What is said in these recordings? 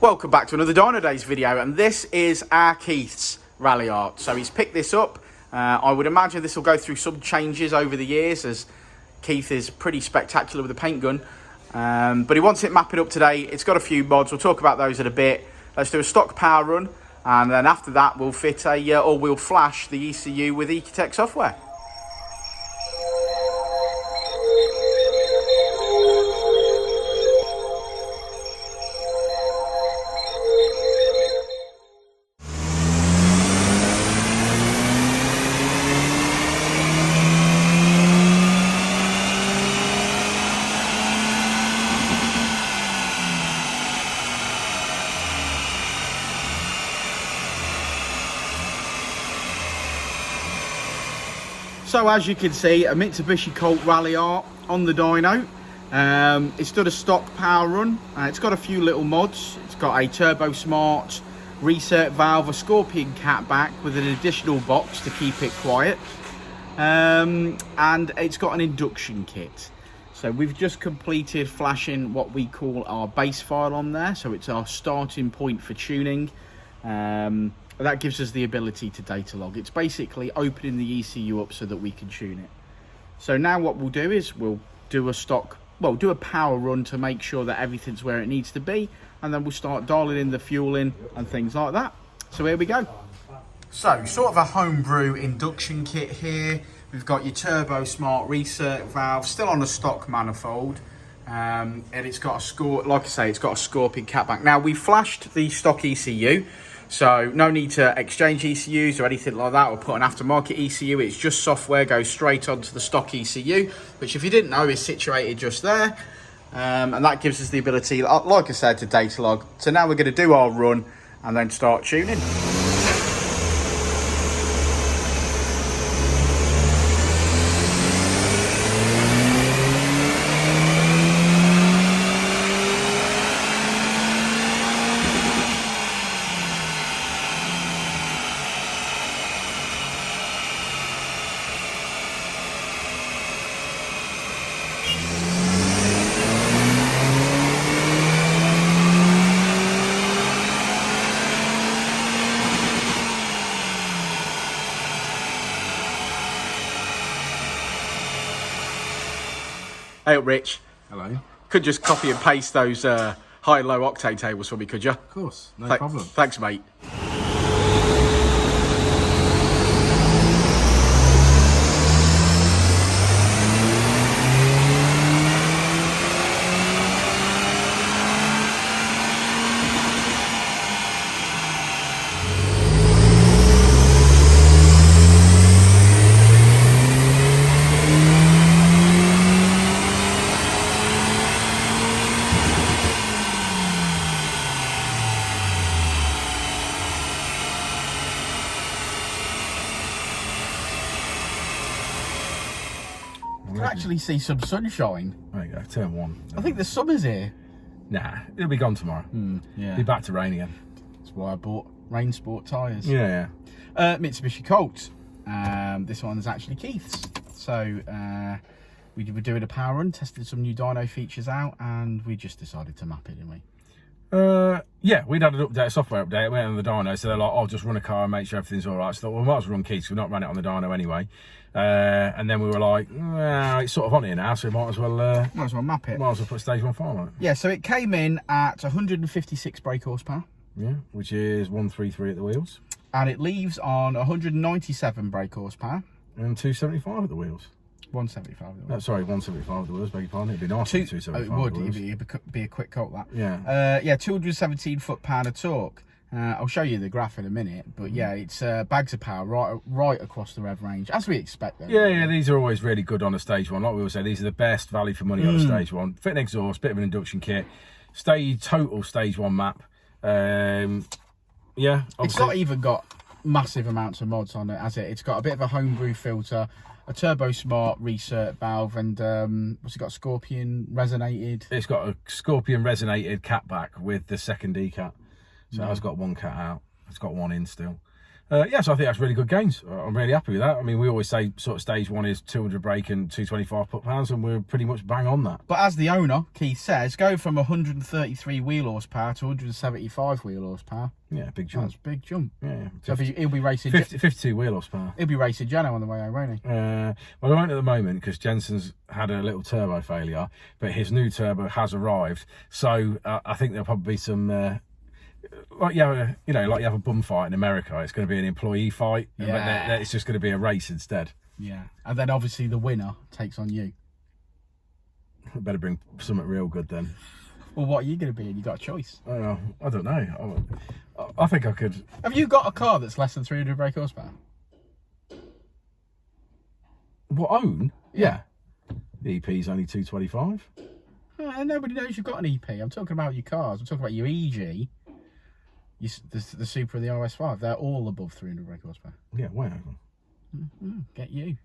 Welcome back to another Dynodaze video, and this is our Keith's Ralliart. So he's picked this up. I would imagine this will go through some changes over the years, as Keith is pretty spectacular with a paint gun. But he wants it mapping up today. It's got a few mods. We'll talk about those in a bit. Let's do a stock power run, and then after that we'll fit a, or we'll flash the ECU with Ecutek software. So as you can see, a Mitsubishi Colt Ralliart on the dyno. It's done a stock power run. It's got a few little mods. It's got a Turbo Smart reset valve, a Scorpion catback with an additional box to keep it quiet. And it's got an induction kit. So we've just completed flashing what we call our base file on there. So it's our starting point for tuning. That gives us the ability to data log. It's basically opening the ECU up so that we can tune it. So now what we'll do is we'll do a power run to make sure that everything's where it needs to be, and then we'll start dialing in the fuel in and things like that. So here we go. So sort of a homebrew induction kit here. We've got your Turbo Smart reset valve, still on a stock manifold. And it's got it's got a Scorpion catback. Now we flashed the stock ECU. So no need to exchange ECUs or anything like that, or put an aftermarket ECU. It's just software, goes straight onto the stock ECU, which if you didn't know is situated just there. And that gives us the ability, like I said, to data log. So now we're going to do our run and then start tuning. Hey up, Rich. Hello. Could just copy and paste those high and low octane tables for me, could you? Of course, no problem. Thanks, mate. I can actually see some sunshine. There you go, turn one. I think the summer's here. Nah, it'll be gone tomorrow. Yeah. Be back to rain again. That's why I bought rain sport tyres. Yeah. Mitsubishi Colt. This one's actually Keith's. So we were doing a power run, tested some new dyno features out, and we just decided to map it, didn't we? Yeah, we'd had an update, a software update. It went on the dyno, so they're like, "Oh, just run a car and make sure everything's all right." So I thought, well, we might as well run Keith's. We've not run it on the dyno anyway. And then we were like, well, it's sort of on here now, so we might as well map it. Might as well put stage 1 file on it. Yeah, so it came in at 156 brake horsepower. Yeah, which is 133 at the wheels. And it leaves on 197 brake horsepower. And 275 at the wheels. 175 at the wheels. Sorry, 175 at the wheels, beg your pardon. It'd be nice. 275 it would, it'd be a quick Colt, that. Yeah. Yeah, 217 foot-pound of torque. I'll show you the graph in a minute, but yeah, it's bags of power right across the rev range, as we expect them. Yeah, these are always really good on a stage 1. Like we always say, these are the best value for money on a stage 1. Fit and exhaust, bit of an induction kit, total stage 1 map. Yeah, it's not even got massive amounts of mods on it, has it? It's got a bit of a homebrew filter, a Turbo Smart reset valve, and what's it got? Scorpion resonated. It's got a Scorpion resonated catback with the second D cat. So it's got one cat out. It's got one in still. Yeah, so I think that's really good gains. I'm really happy with that. I mean, we always say sort of stage 1 is 200 brake and 225 foot-pounds, and we're pretty much bang on that. But as the owner, Keith says, go from 133 wheel horsepower to 175 wheel horsepower. Yeah, big jump. That's a big jump. Yeah. So he'll be racing 52 wheel horsepower. He'll be racing Jeno on the way home, won't he? Well, I won't at the moment because Jensen's had a little turbo failure, but his new turbo has arrived. So I think there'll probably be some... like you have a bum fight in America, it's going to be an employee fight. Yeah. But it's just going to be a race instead. Yeah, and then obviously the winner takes on you. Better bring something real good then. Well, what are you going to be? And you got a choice. I don't know. I think I could. Have you got a car that's less than 300 brake horsepower? What, own? Yeah. The EP's only 225. Nobody knows you've got an EP. I'm talking about your cars. I'm talking about your EG. The Super and the RS5, they're all above 300 brake horsepower. Yeah, way over. Get you.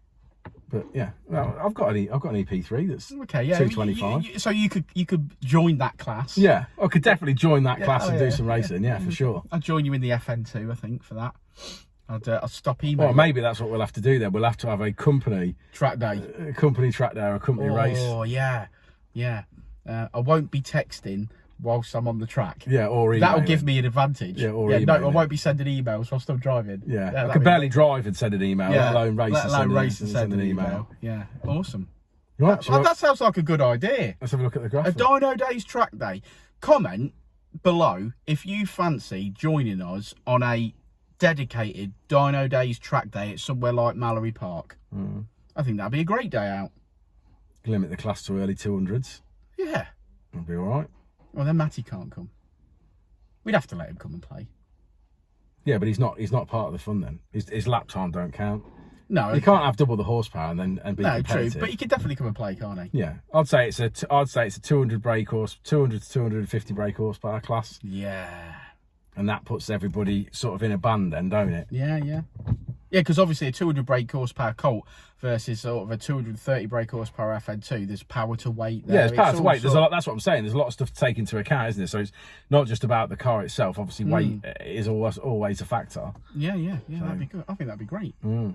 But yeah, no, I've got an EP3 that's okay. Yeah, 225. So you could join that class. Yeah, I could definitely join that class and do some racing. Yeah, for sure. I'd join you in the FN2, I think, for that. I'll stop emailing. Well, maybe that's what we'll have to do then. We'll have to have a company track day, a company track day, or a company race. Oh yeah. I won't be texting whilst I'm on the track. Yeah, or emailing. That'll give me an advantage. Yeah, or no, I won't be sending emails whilst I'm driving. Yeah, I can barely drive and send an email, let alone race and send an email. Yeah, awesome. Right, that sounds like a good idea. Let's have a look at the graph. A Dynodaze track day. Comment below if you fancy joining us on a dedicated Dynodaze track day at somewhere like Mallory Park. I think that'd be a great day out. Limit the class to early 200s. Yeah. That'll be all right. Well, then Matty can't come. We'd have to let him come and play. Yeah, but he's not part of the fun then. His lap time don't count. No, you can't have double the horsepower and be competitive. True, but he could definitely come and play, can't he? Yeah, I'd say it's a 200 to 250 brake horsepower class. Yeah, and that puts everybody sort of in a band then, don't it? Yeah, because obviously a 200 brake horsepower Colt versus sort of a 230 brake horsepower FN2, there's power to weight there. Yeah, there's power to weight. There's a lot. That's what I'm saying. There's a lot of stuff to take into account, isn't it? So it's not just about the car itself. Obviously, weight is always a factor. Yeah, that'd be good. I think that'd be great. Well,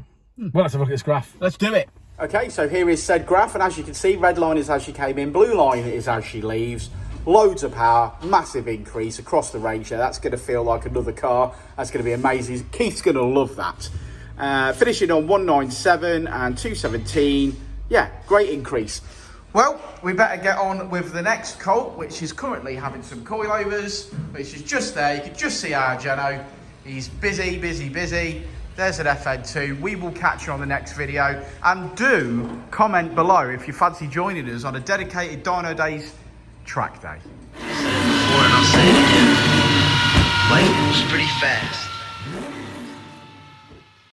let's have a look at this graph. Let's do it. Okay, so here is said graph, and as you can see, red line is as she came in, blue line is as she leaves. Loads of power, massive increase across the range there. That's going to feel like another car. That's going to be amazing. Keith's going to love that. Finishing on 197 and 217. Yeah, great increase. Well, we better get on with the next Colt, which is currently having some coilovers, which is just there. You can just see our Jeno. He's busy. There's an FN2. We will catch you on the next video. And do comment below if you fancy joining us on a dedicated Dynodaze track day. I'll say it again. Life moves pretty fast.